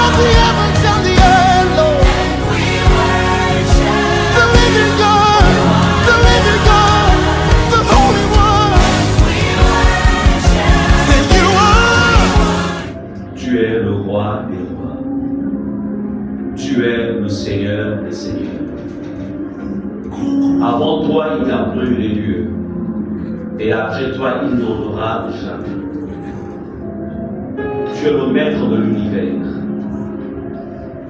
of the heavens and the earth, Lord. The living God, the Holy One. Say you are. Tu es le roi des rois. Tu es le Seigneur des seigneurs. Avant toi, il n'y a plus les lieux. Et après toi, il n'y en aura jamais. Tu es le maître de l'univers.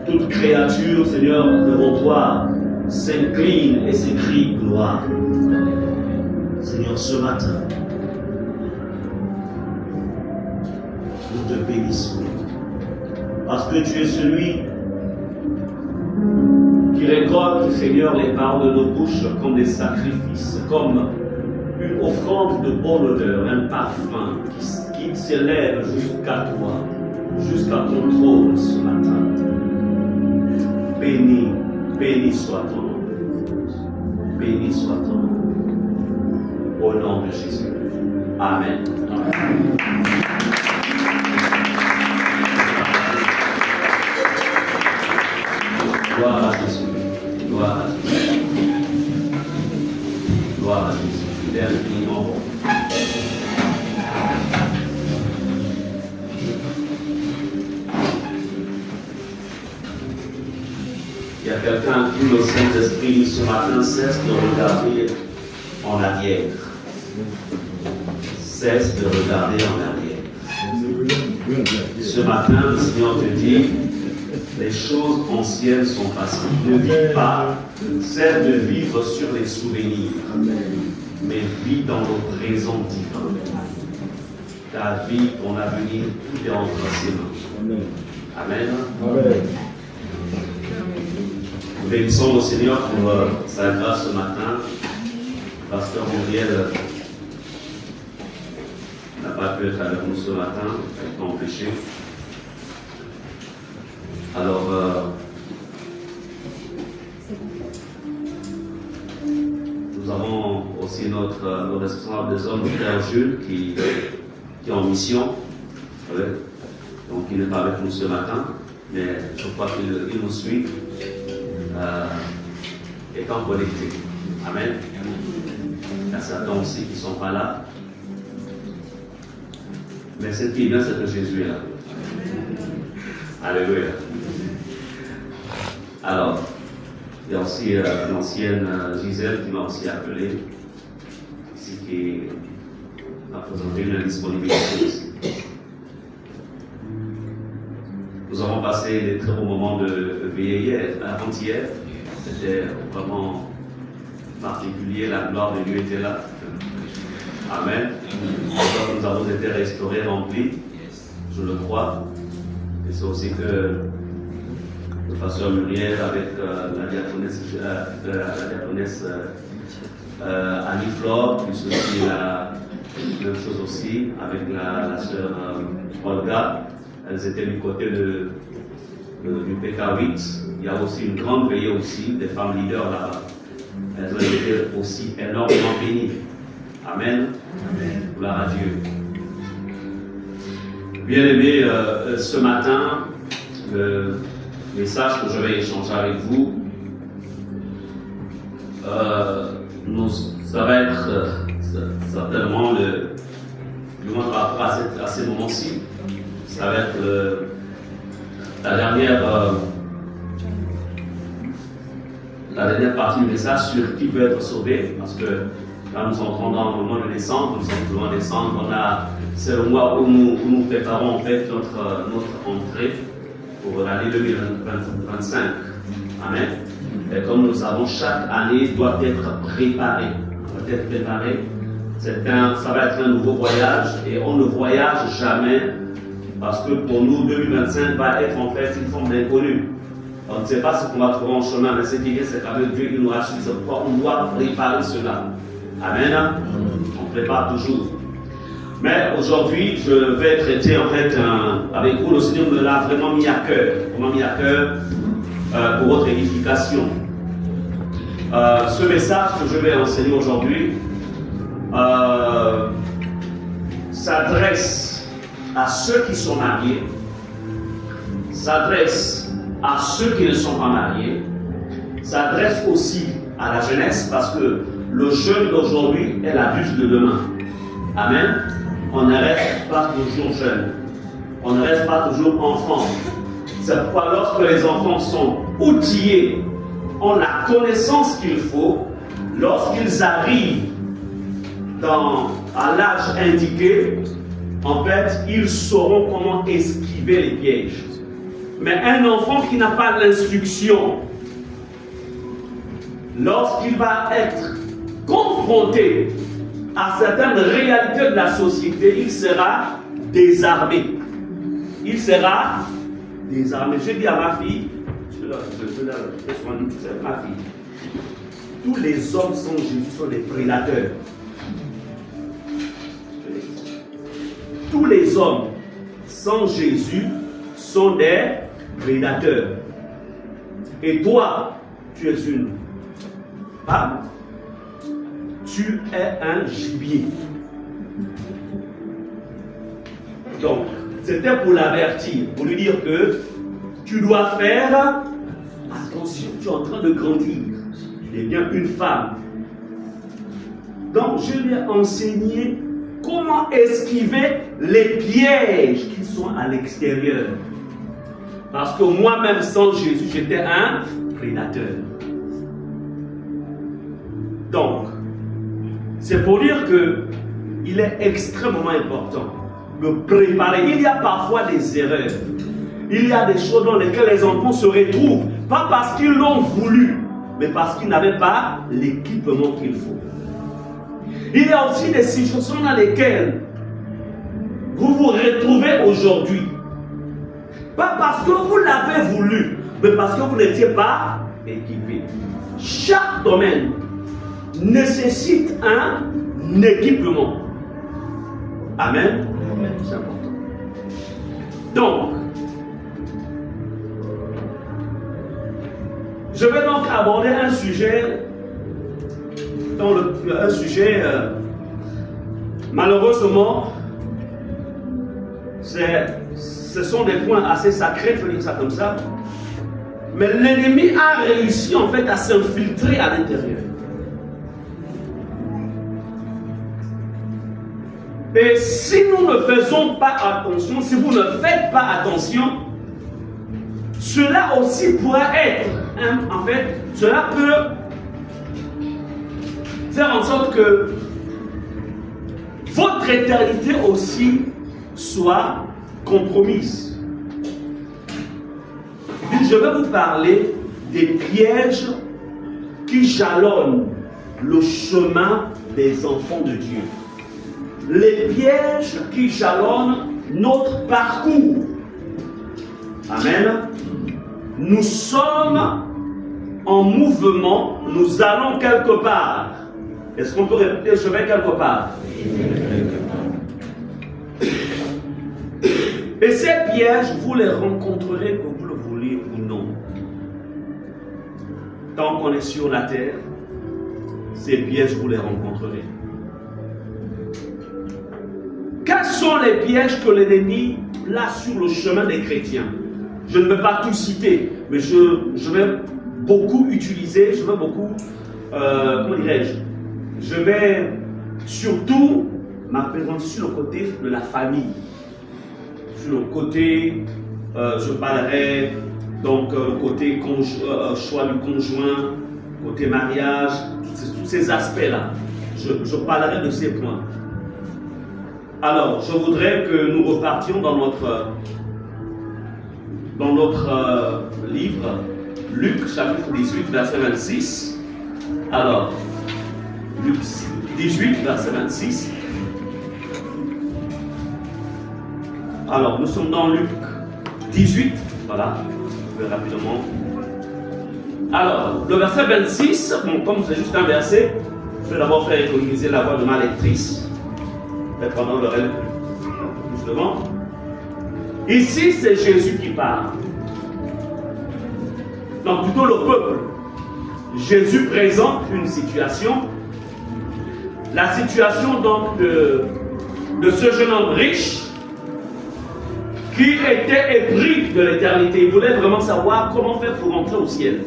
Toute créature, Seigneur, devant toi, s'incline et s'écrie gloire. Seigneur, ce matin, nous te bénissons. Parce que tu es celui qui récolte, Seigneur, les paroles de nos bouches comme des sacrifices, comme une offrande de bonne odeur, un parfum qui s'élève jusqu'à toi, jusqu'à ton trône ce matin. Béni, béni soit ton nom. Béni soit ton nom. Au nom de Jésus. Amen. Amen. Gloire à Jésus. Gloire à Jésus. Gloire à Jésus. Fidèle et en bon. Il y a quelqu'un qui, le Saint-Esprit, ce matin, cesse de regarder en arrière. Cesse de regarder en arrière. Ce matin, le Seigneur te dit, les choses anciennes sont passées. Ne vis pas, cesse de vivre sur les souvenirs, mais vis dans le présent divin. Ta vie, ton avenir, tout est entre ses mains. Amen. Amen. Nous bénissons le Seigneur pour sa grâce ce matin. Pasteur Muriel n'a pas pu être avec nous ce matin, il est empêché. Alors, nous avons aussi notre responsable des hommes, le frère Jules, qui est en mission. Donc, il n'est pas avec nous ce matin, mais je crois qu'il nous suit, étant connecté. Amen. Il y a certains aussi qui ne sont pas là. Mais ce qui est bien, c'est que Jésus est là. Alléluia. Alors, il y a aussi l'ancienne Gisèle qui m'a aussi appelé, ici qui a présenté une disponibilité aussi. Nous avons passé des très bons moments de veillée hier, avant-hier. C'était vraiment particulier, la gloire de Dieu était là. Amen. Nous avons été restaurés, remplis, je le crois. Et c'est aussi que le pasteur Muriel avec la diaconesse Annie Flore, puis aussi la même chose aussi avec la sœur Olga. Elles étaient du côté du PK8. Il y a aussi une grande veillée aussi des femmes leaders là-bas. Elles ont été aussi énormément bénies. Amen. Amen. Gloire à Dieu. Bien-aimés, ce matin, le message que je vais échanger avec vous, ça va être certainement du moins par rapport à ces moments-ci, ça va être la dernière partie du message sur qui peut être sauvé, parce que là nous entrons dans le mois de décembre, nous sommes le mois de décembre, c'est le mois où nous préparons en fait notre entrée pour l'année 2025. Amen. Et comme nous le savons, chaque année doit être préparée. Ça va être un nouveau voyage et on ne voyage jamais parce que pour nous, 2025 va être en fait une forme d'inconnu. On ne sait pas ce qu'on va trouver en chemin, mais ce qui est, c'est qu'avec Dieu, il nous rassure. C'est pourquoi on doit préparer cela. Amen. On prépare toujours. Mais aujourd'hui, je vais traiter en fait avec vous, le Seigneur me l'a vraiment mis à cœur. Pour votre édification. Ce message que je vais enseigner aujourd'hui s'adresse à ceux qui sont mariés, s'adresse à ceux qui ne sont pas mariés, s'adresse aussi à la jeunesse, parce que le jeune d'aujourd'hui est l'adulte de demain. Amen. On ne reste pas toujours jeune. On ne reste pas toujours enfant. C'est pourquoi lorsque les enfants sont outillés, ont la connaissance qu'il faut, lorsqu'ils arrivent à l'âge indiqué, en fait, ils sauront comment esquiver les pièges. Mais un enfant qui n'a pas l'instruction, lorsqu'il va être confronté à certaines réalités de la société, il sera désarmé. Il sera désarmé. Je dis à ma fille, ma fille, tous les hommes sans Jésus sont des prédateurs. Tous les hommes sans Jésus sont des prédateurs. Et toi, tu es une femme, tu es un gibier. Donc, c'était pour l'avertir, pour lui dire que tu dois faire attention, tu es en train de grandir. Tu es bien une femme. Donc, je lui ai enseigné comment esquiver les pièges qui sont à l'extérieur. Parce que moi-même, sans Jésus, j'étais un prédateur. Donc, c'est pour dire qu'il est extrêmement important de préparer. Il y a parfois des erreurs. Il y a des choses dans lesquelles les enfants se retrouvent. Pas parce qu'ils l'ont voulu, mais parce qu'ils n'avaient pas l'équipement qu'il faut. Il y a aussi des situations dans lesquelles vous vous retrouvez aujourd'hui. Pas parce que vous l'avez voulu, mais parce que vous n'étiez pas équipé. Chaque domaine nécessite un équipement. Amen. C'est important. Donc, je vais donc aborder un sujet, malheureusement, ce sont des points assez sacrés, je veux dire ça comme ça, mais l'ennemi a réussi en fait à s'infiltrer à l'intérieur. Et si nous ne faisons pas attention, si vous ne faites pas attention, cela aussi pourrait être, en fait, cela peut faire en sorte que votre éternité aussi soit compromise. Je vais vous parler des pièges qui jalonnent le chemin des enfants de Dieu. Les pièges qui jalonnent notre parcours. Amen. Nous sommes en mouvement, nous allons quelque part. Est-ce qu'on peut répéter, je vais quelque part? Et ces pièges, vous les rencontrerez que vous le voulez ou non. Tant qu'on est sur la terre, ces pièges, vous les rencontrerez. Quels sont les pièges que l'ennemi place sur le chemin des chrétiens? Je ne vais pas tout citer, mais je vais beaucoup utiliser, comment dirais-je? Je vais surtout m'apprésenter sur le côté de la famille. Sur le côté, je parlerai donc côté choix du conjoint, côté mariage, tous ces aspects-là. Je parlerai de ces points. Alors, je voudrais que nous repartions dans notre livre, Luc chapitre 18, verset 26. Alors, Luc 18, verset 26. Alors, nous sommes dans Luc 18, voilà, je vais rapidement. Alors, le verset 26, bon, comme c'est juste un verset, je vais d'abord faire économiser la voix de ma lectrice. Et pendant le reste, plus devant. Ici, c'est Jésus qui parle. Donc, plutôt le peuple. Jésus présente une situation. La situation donc de ce jeune homme riche qui était épris de l'éternité. Il voulait vraiment savoir comment faire pour entrer au ciel.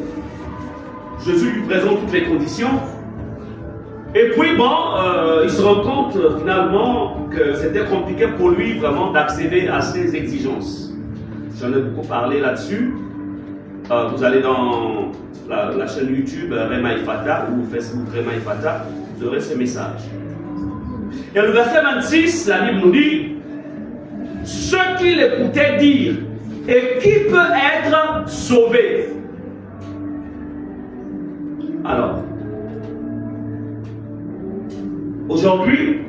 Jésus lui présente toutes les conditions. Et puis bon, il se rend compte finalement que c'était compliqué pour lui vraiment d'accéder à ces exigences. J'en ai beaucoup parlé là-dessus. Vous allez dans la chaîne YouTube Rema Ifata ou Facebook Rema Ifata, vous aurez ces messages. Et le verset 26, la Bible nous dit, ceux qui l'écoutaient dire, et qui peut être sauvé? Alors, aujourd'hui,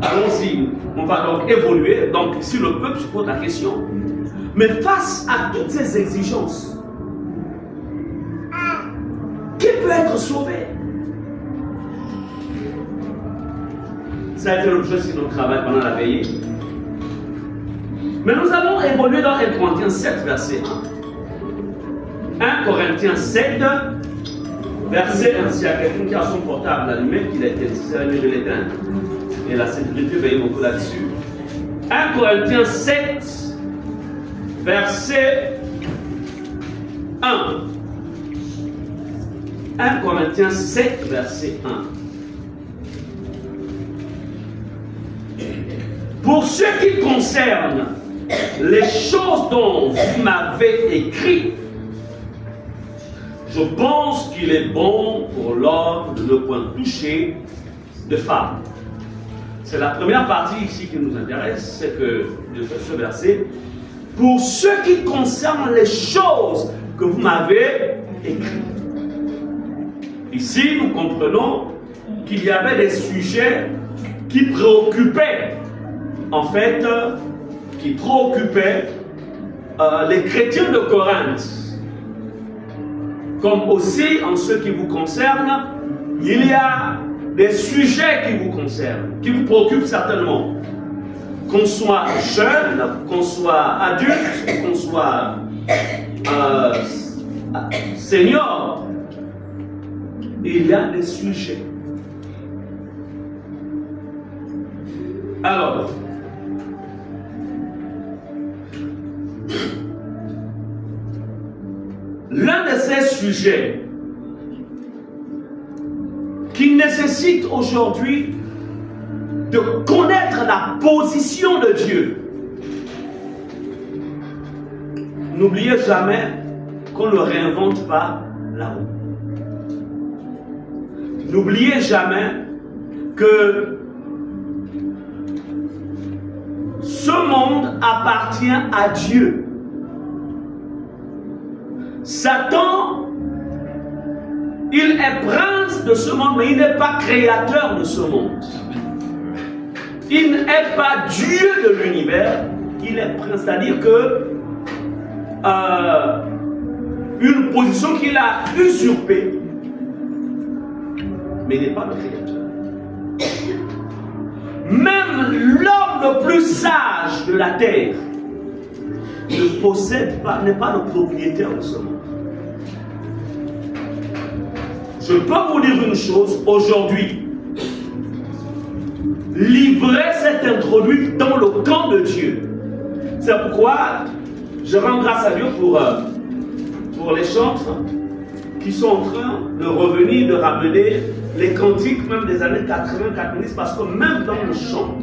allons-y, on va donc évoluer. Donc, si le peuple se pose la question, mais face à toutes ces exigences, qui peut être sauvé? Ça a été l'objet de notre travail pendant la veillée. Mais nous allons évoluer dans 1 Corinthiens 7, verset 1. 1 Corinthiens 7, verset 1. S'il y a quelqu'un qui a son portable allumé, qu'il a été servi de l'éteindre. Et la sécurité veille beaucoup là-dessus. 1 Corinthiens 7, verset 1. 1 Corinthiens 7, verset 1. Pour ce qui concerne les choses dont vous m'avez écrit, je pense qu'il est bon pour l'homme de ne point toucher de femme. C'est la première partie ici qui nous intéresse, c'est que de ce verset, pour ce qui concerne les choses que vous m'avez écrites. Ici, nous comprenons qu'il y avait des sujets qui préoccupaient, en fait, les chrétiens de Corinthe. Comme aussi, en ce qui vous concerne, il y a des sujets qui vous concernent, qui vous préoccupent certainement. Qu'on soit jeune, qu'on soit adulte, qu'on soit senior, il y a des sujets. Alors, l'un de ces sujets qui nécessite aujourd'hui de connaître la position de Dieu. N'oubliez jamais qu'on ne réinvente pas la roue. N'oubliez jamais que ce monde appartient à Dieu. Satan, il est prince de ce monde, mais il n'est pas créateur de ce monde. Il n'est pas Dieu de l'univers, il est prince, c'est-à-dire que une position qu'il a usurpée, mais il n'est pas le créateur. Même l'homme le plus sage de la terre ne possède pas, n'est pas le propriétaire de ce monde. Je peux vous dire une chose aujourd'hui. L'ivresse s'est introduite dans le camp de Dieu. C'est pourquoi je rends grâce à Dieu pour les chantres qui sont en train de revenir, de ramener les cantiques même des années 80-90, parce que même dans le chant,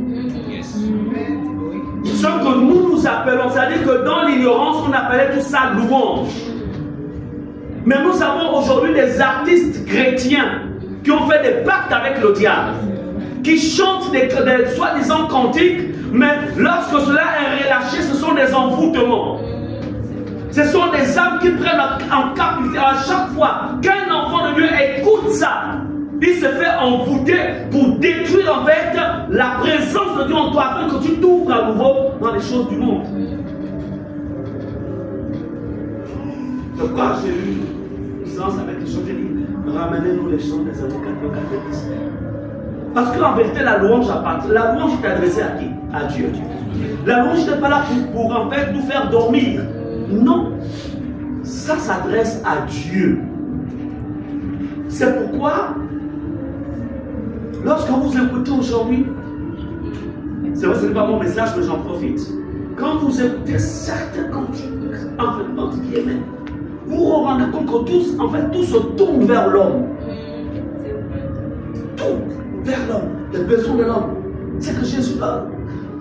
ce que nous appelons, c'est-à-dire que dans l'ignorance, on appelait tout ça louange. Mais nous avons aujourd'hui des artistes chrétiens qui ont fait des pactes avec le diable, qui chantent des soi-disant cantiques, mais lorsque cela est relâché, ce sont des envoûtements. Ce sont des âmes qui prennent en captivité à chaque fois qu'un enfant de Dieu écoute ça. Il se fait envoûter pour détruire en fait la présence de Dieu en toi, afin que tu t'ouvres à nouveau dans les choses du monde. Pourquoi j'ai eu une séance avec les chants, j'ai dit, ramenez-nous les chants des années 90. Parce qu'en vérité, la louange appartient. La louange est adressée à qui? À Dieu. La louange n'est pas là pour en fait nous faire dormir. Non. Ça s'adresse à Dieu. C'est pourquoi, lorsque vous écoutez aujourd'hui, c'est vrai, ce n'est pas mon message, mais j'en profite. Quand vous écoutez certains cantiques, en fait, cantiques même, vous vous rendez compte que tous, en fait, tout se tourne vers l'homme. Tout vers l'homme, les besoins de l'homme. C'est que Jésus,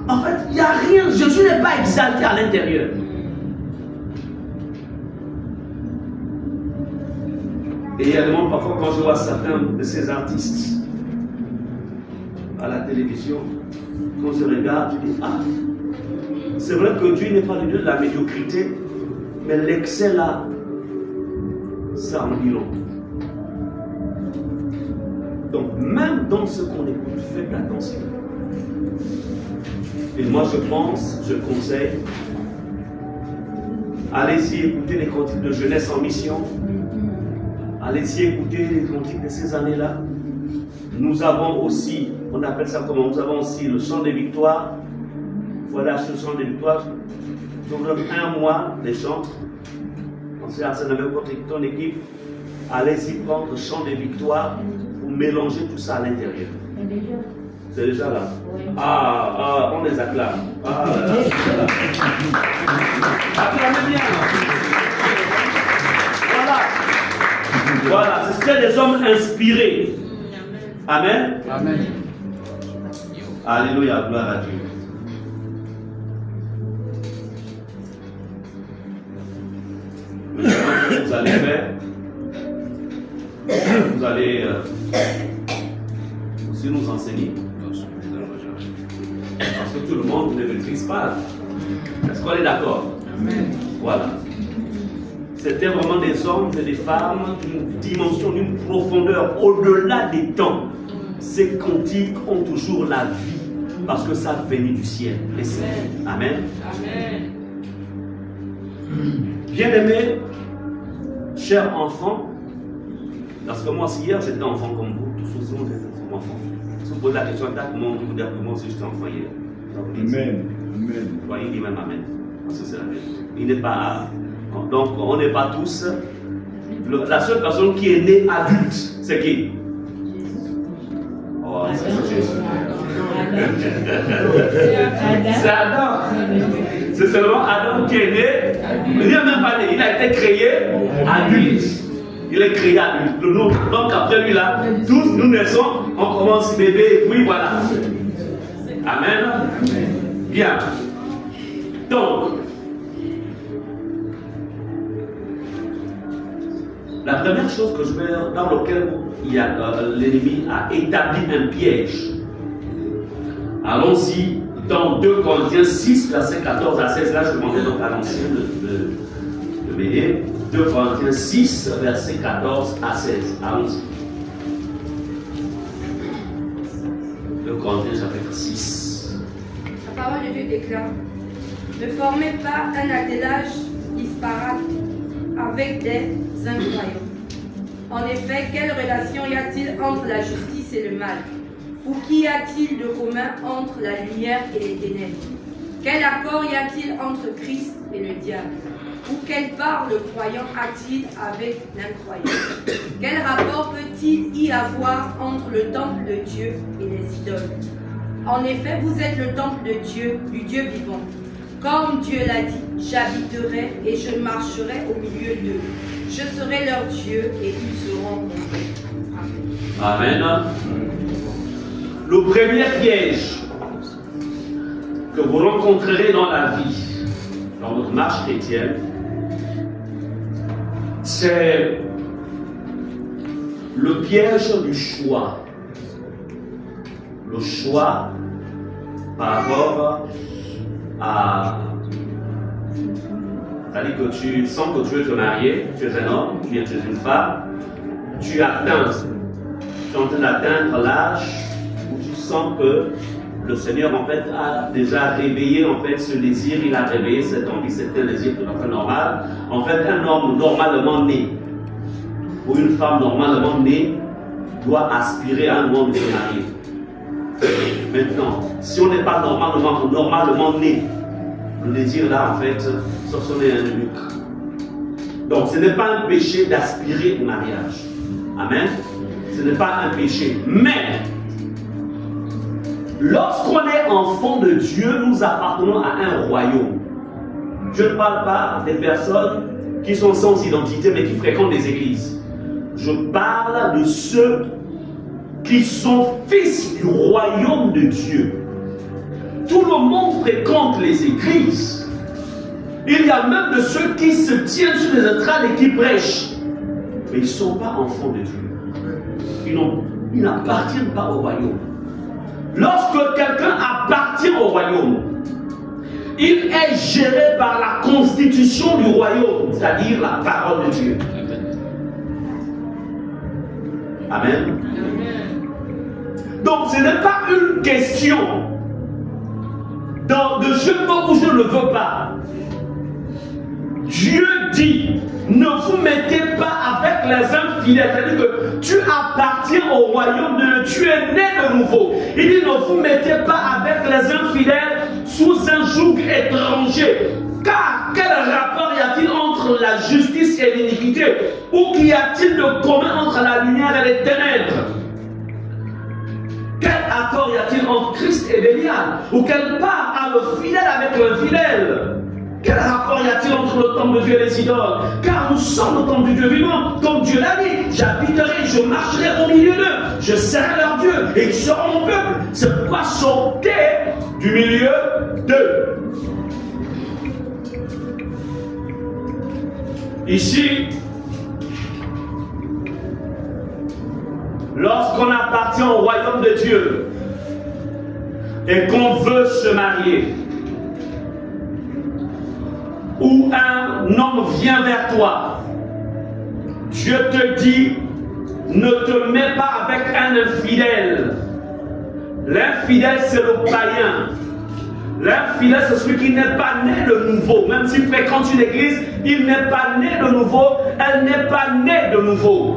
en fait, il n'y a rien. Jésus n'est pas exalté à l'intérieur. Et il y a des moments, parfois, quand je vois certains de ces artistes à la télévision, quand je regarde, je dis, ah, c'est vrai que Dieu n'est pas le Dieu de la médiocrité, mais l'excès là, ça en dit long. Donc, même dans ce qu'on écoute, faites attention. Et moi, je pense, je conseille, allez-y écouter les cantiques de jeunesse en mission. Allez-y écouter les cantiques de ces années-là. Nous avons aussi, on appelle ça comment? Nous avons aussi le chant des victoires. Voilà, ce chant des victoires. Je vous donne un mois des chants. Pensez à ça avec ton équipe. Allez-y prendre le chant des victoires pour mélanger tout ça à l'intérieur. C'est déjà là. Ah, on les acclame. Ah, là, là. Acclamez bien. Voilà, c'était des hommes inspirés. Amen. Amen. Alléluia, gloire à Dieu. Maintenant, ce que vous allez faire, vous allez aussi nous enseigner. Parce que tout le monde ne maîtrise pas. Est-ce qu'on est d'accord? Amen. Voilà. C'était vraiment des hommes et des femmes d'une dimension, d'une profondeur au-delà des temps. Ces cantiques ont toujours la vie parce que ça venait du ciel. Amen. Amen. Bien-aimés, chers enfants, parce que moi, si hier j'étais enfant comme vous, tous aussi on était enfants. Si vous posez la question à tout le monde, vous dire que moi aussi j'étais enfant hier. Amen. Amen. Voyez, il dit même Amen. Parce que c'est la vérité. Il n'est pas. Donc, on n'est pas tous. La seule personne qui est née adulte, c'est qui? Oh, c'est Jésus. C'est Adam. C'est seulement Adam qui est né. Il n'est même pas né. Il a été créé adulte. Il est créé adulte. Donc, après lui, là, tous nous naissons, on commence bébé et puis voilà. Amen. Bien. Donc, la première chose que je vais, dans laquelle l'ennemi a établi un piège. Allons-y dans 2 Corinthiens 6, versets 14 à 16. Là, je demandais donc à l'ancien de m'aider. 2 Corinthiens 6, versets 14 à 16. Allons-y. 2 Corinthiens chapitre 6. La parole de Dieu déclare: ne formez pas un attelage disparate avec des incroyants. En effet, quelle relation y a-t-il entre la justice et le mal? Ou qu'y a-t-il de commun entre la lumière et les ténèbres? Quel accord y a-t-il entre Christ et le diable? Ou quelle part le croyant a-t-il avec l'incroyant? Quel rapport peut-il y avoir entre le temple de Dieu et les idoles? En effet, vous êtes le temple de Dieu, du Dieu vivant. Comme Dieu l'a dit, j'habiterai et je marcherai au milieu d'eux. Je serai leur Dieu et ils seront mon peuple. Amen. Le premier piège que vous rencontrerez dans la vie, dans votre marche chrétienne, c'est le piège du choix. Le choix par rapport à... C'est-à-dire que tu sens que tu veux te marier, tu es un homme, ou bien tu es une femme, tu es en train d'atteindre l'âge où tu sens que le Seigneur en fait a déjà réveillé en fait ce désir, il a réveillé cette envie, c'est un désir tout à fait normal. En fait, un homme normalement né, ou une femme normalement née, doit aspirer à un moment de se marier. Maintenant, si on n'est pas normalement né, le désir là en fait, ça sonne un eunuque. Donc ce n'est pas un péché d'aspirer au mariage. Amen. Ce n'est pas un péché. Mais Lorsqu'on est enfant de Dieu, nous appartenons à un royaume. Je ne parle pas des personnes qui sont sans identité mais qui fréquentent des églises. Je parle de ceux qui sont fils du royaume de Dieu. Tout le monde fréquente les églises. Il y a même de ceux qui se tiennent sur les estrades et qui prêchent. Mais ils ne sont pas enfants de Dieu. Ils n'appartiennent pas au royaume. Lorsque quelqu'un appartient au royaume, il est géré par la constitution du royaume, c'est-à-dire la parole de Dieu. Amen. Donc ce n'est pas une question de je veux ou je ne veux pas. Dieu dit, ne vous mettez pas avec les infidèles. C'est-à-dire que tu appartiens au royaume de Dieu, tu es né de nouveau. Il dit, ne vous mettez pas avec les infidèles sous un joug étranger. Car quel rapport y a-t-il entre la justice et l'iniquité? Ou qu'y a-t-il de commun entre la lumière et les ténèbres? Quel accord y a-t-il entre Christ et Bélial? Ou quelle part a le fidèle avec l'infidèle? Quel rapport y a-t-il entre le temple de Dieu et les idoles? Car nous sommes le temple du Dieu vivant, comme Dieu l'a dit. J'habiterai, je marcherai au milieu d'eux, je serai leur Dieu, et ils seront mon peuple. C'est pourquoi sortez du milieu d'eux. Ici, lorsqu'on appartient au royaume de Dieu et qu'on veut se marier, ou un homme vient vers toi, Dieu te dit, ne te mets pas avec un infidèle. L'infidèle, c'est le païen. L'infidèle, c'est celui qui n'est pas né de nouveau. Même s'il fréquente une église, il n'est pas né de nouveau, elle n'est pas née de nouveau.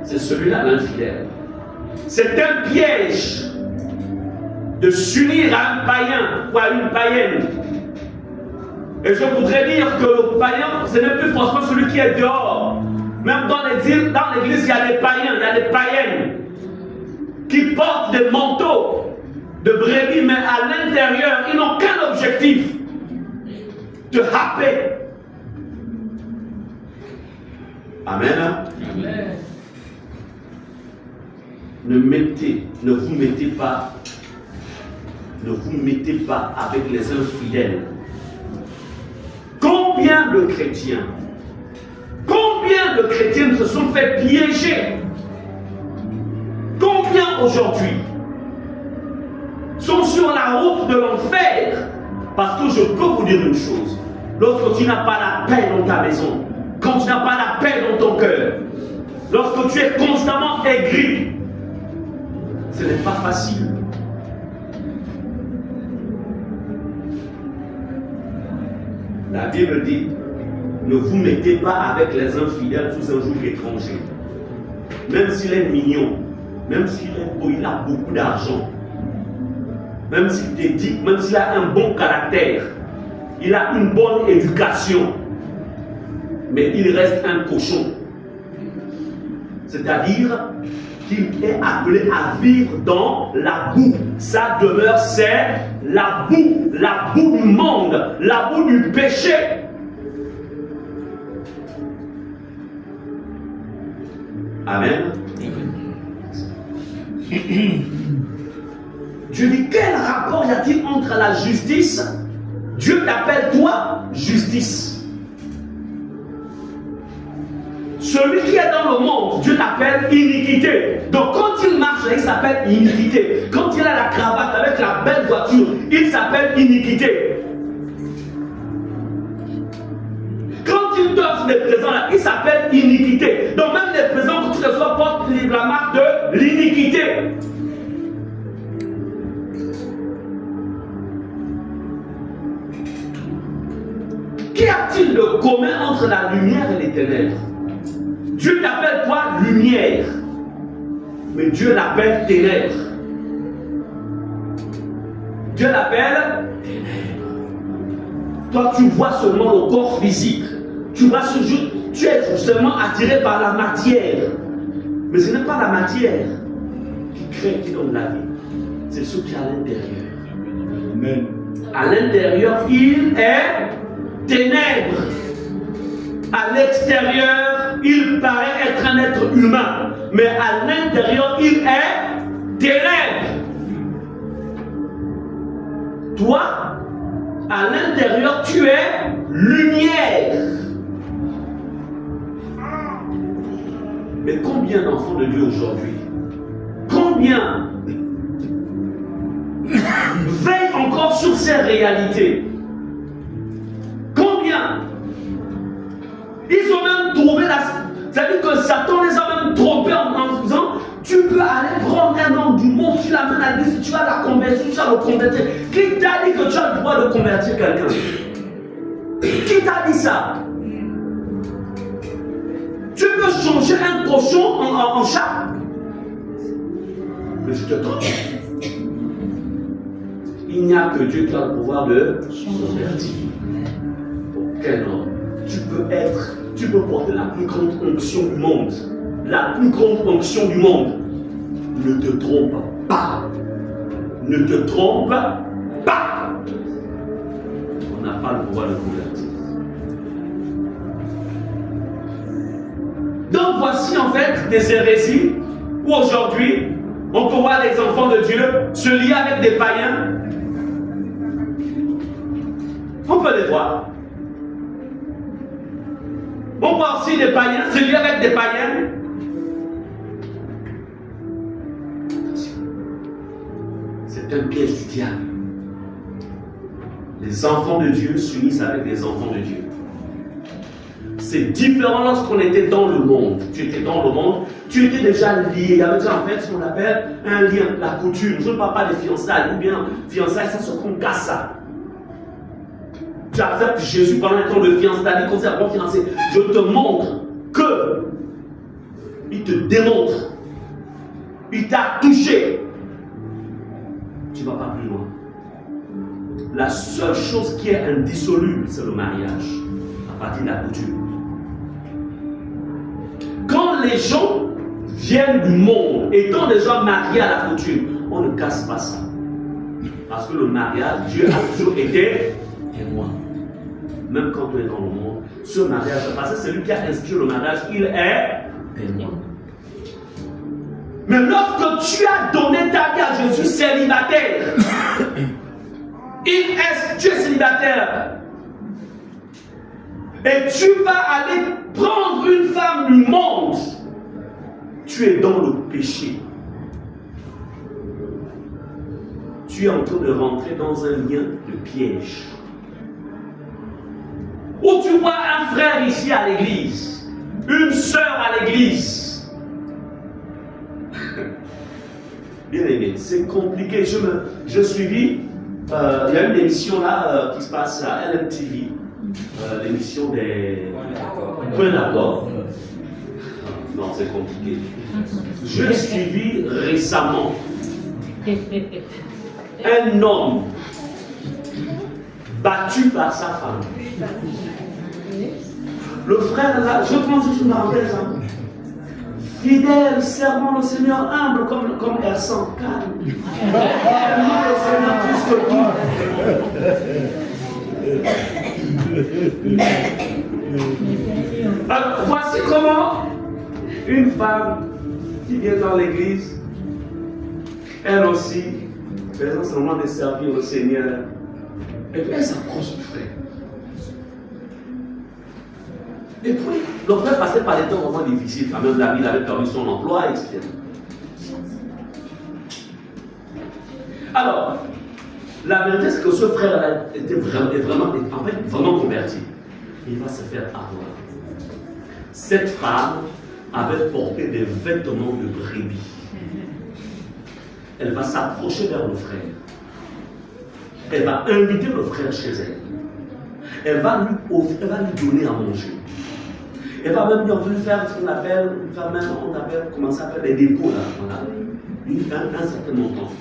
C'est celui-là l'infidèle. C'est un piège de s'unir à un païen ou à une païenne. Et je voudrais dire que le païen, ce n'est plus forcément celui qui est dehors. Même dans l'église, il y a des païens, il y a des païennes qui portent des manteaux de brebis, mais à l'intérieur, ils n'ont qu'un objectif: de happer. Amen. Amen. Ne vous mettez pas avec les infidèles. Combien de chrétiens se sont fait piéger? Combien aujourd'hui sont sur la route de l'enfer? Parce que je peux vous dire une chose: lorsque tu n'as pas la paix dans ta maison, quand tu n'as pas la paix dans ton cœur, lorsque tu es constamment aigri, ce n'est pas facile. La Bible dit, ne vous mettez pas avec les infidèles sous un joug étranger. Même s'il est mignon, même s'il est beau, il a beaucoup d'argent, même s'il t'éduque, même s'il a un bon caractère, il a une bonne éducation, mais il reste un cochon. C'est-à-dire qu'il est appelé à vivre dans la boue. Sa demeure, c'est la boue du monde, la boue du péché. Amen. Dieu dit, quel rapport y a-t-il entre la justice? Dieu t'appelle toi justice. Celui qui est dans le monde, Dieu l'appelle iniquité. Donc quand il marche, il s'appelle iniquité. Quand il a la cravate avec la belle voiture, il s'appelle iniquité. Quand il t'offre des présents là, il s'appelle iniquité. Donc même les présents que tu reçois portent la marque de l'iniquité. Qu'y a-t-il de commun entre la lumière et les ténèbres? Dieu t'appelle toi lumière, mais Dieu l'appelle ténèbres. Dieu l'appelle ténèbres. Toi, tu vois seulement le corps physique. Tu vois tu es seulement attiré par la matière. Mais ce n'est pas la matière qui crée, qui donne la vie. c'est ce qui est à l'intérieur. Amen. À l'intérieur, il est ténèbres. À l'extérieur, il paraît être un être humain. Mais à l'intérieur, il est ténèbres. Toi, à l'intérieur, tu es lumière. Mais combien d'enfants de Dieu aujourd'hui, combien veillent encore sur ces réalités? Combien? Ils ont même trouvé la... C'est-à-dire que Satan les a même trompés en disant, tu peux aller prendre un homme du monde, tu l'amènes à l'église, tu vas la convertir, tu vas le convertir. Qui t'a dit que tu as le droit de convertir quelqu'un? Qui t'a dit ça? Tu peux changer un cochon en chat. Mais je te trompe. Il n'y a que Dieu qui a le pouvoir de convertir. Aucun homme. Tu peux porter la plus grande onction du monde. La plus grande onction du monde. Ne te trompe pas. Ne te trompe pas. On n'a pas le pouvoir de convertir. Donc voici en fait des hérésies où aujourd'hui on peut voir les enfants de Dieu se lier avec des païens. On peut les voir. On voit aussi des païens se lier avec des païens. C'est un piège du diable. Les enfants de Dieu s'unissent avec les enfants de Dieu. C'est différent lorsqu'on était dans le monde. Tu étais dans le monde, tu étais déjà lié. Il y avait déjà en fait ce qu'on appelle un lien, la coutume. Je ne parle pas des fiançailles, ou bien fiançailles, ça se concasse ça. Tu acceptes Jésus pendant un temps de fiançailles, comme ça, bon fiancé. Je te montre que il te démontre, il t'a touché. Tu ne vas pas plus loin. La seule chose qui est indissoluble, c'est le mariage, à partir de la coutume. Quand les gens viennent du monde, étant déjà mariés à la coutume, on ne casse pas ça. Parce que le mariage, Dieu a toujours été témoin. Même quand on est dans le monde, ce mariage, parce que c'est lui qui a institué le mariage, il est témoin. Mais lorsque tu as donné ta vie à Jésus célibataire, tu es célibataire, et tu vas aller prendre une femme du monde, tu es dans le péché. Tu es en train de rentrer dans un lien de piège. Ou tu vois un frère ici à l'église, une sœur à l'église. Bien aimé, c'est compliqué. Je suivis, il y a une émission là qui se passe à LMTV, l'émission des Points d'accord. Non, c'est compliqué. Je suivis récemment un homme battu par sa femme. Le frère là, je prends juste une parenthèse. Fidèle, servant le Seigneur, humble comme Ersan, calme. Aimant le Seigneur plus que tout. Alors, voici comment une femme qui vient dans l'église, elle aussi, faisant seulement de servir le Seigneur, et puis elle s'approche du frère. Et puis, le frère passait par des temps vraiment difficiles, quand même, il avait perdu son emploi, etc. Alors, la vérité, c'est que ce frère-là était vraiment converti. Il va se faire avoir. Cette femme avait porté des vêtements de brebis. Elle va s'approcher vers le frère. Elle va inviter le frère chez elle. Elle va lui donner à manger. Elle va même lui faire ce qu'on appelle, comment ça s'appelle, des dépôts là, voilà, un certain montant.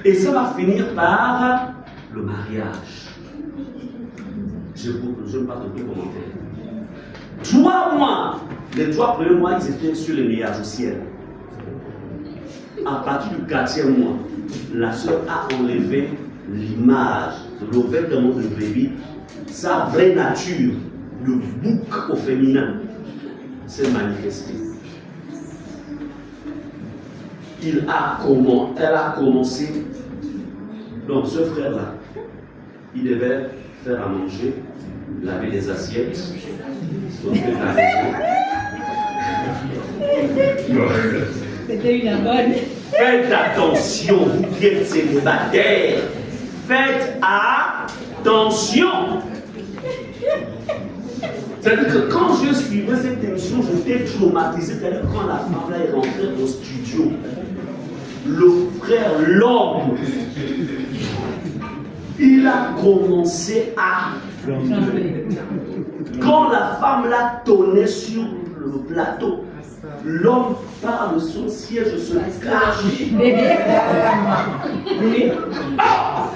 Et ça va finir par le mariage. Je ne parle de plus commentaire. 3 mois, les 3 premiers mois, ils étaient sur les nuages au ciel. à partir du 4e mois, la sœur a enlevé l'image de l'ouvertement de bébé, sa vraie nature, le bouc au féminin, s'est manifesté. Elle a commencé. Donc ce frère-là, il devait faire à manger, laver les assiettes, s'occuper de la maison. C'était une bonne. Faites attention, vous qui êtes célibataires. Faites attention. C'est-à-dire que quand je suivais cette émission, j'étais traumatisé. C'est-à-dire quand la femme là est rentrée au studio, le frère, l'homme, il a commencé à... Quand la femme là tonnait sur le plateau, l'homme part de son siège, se cache. Ah!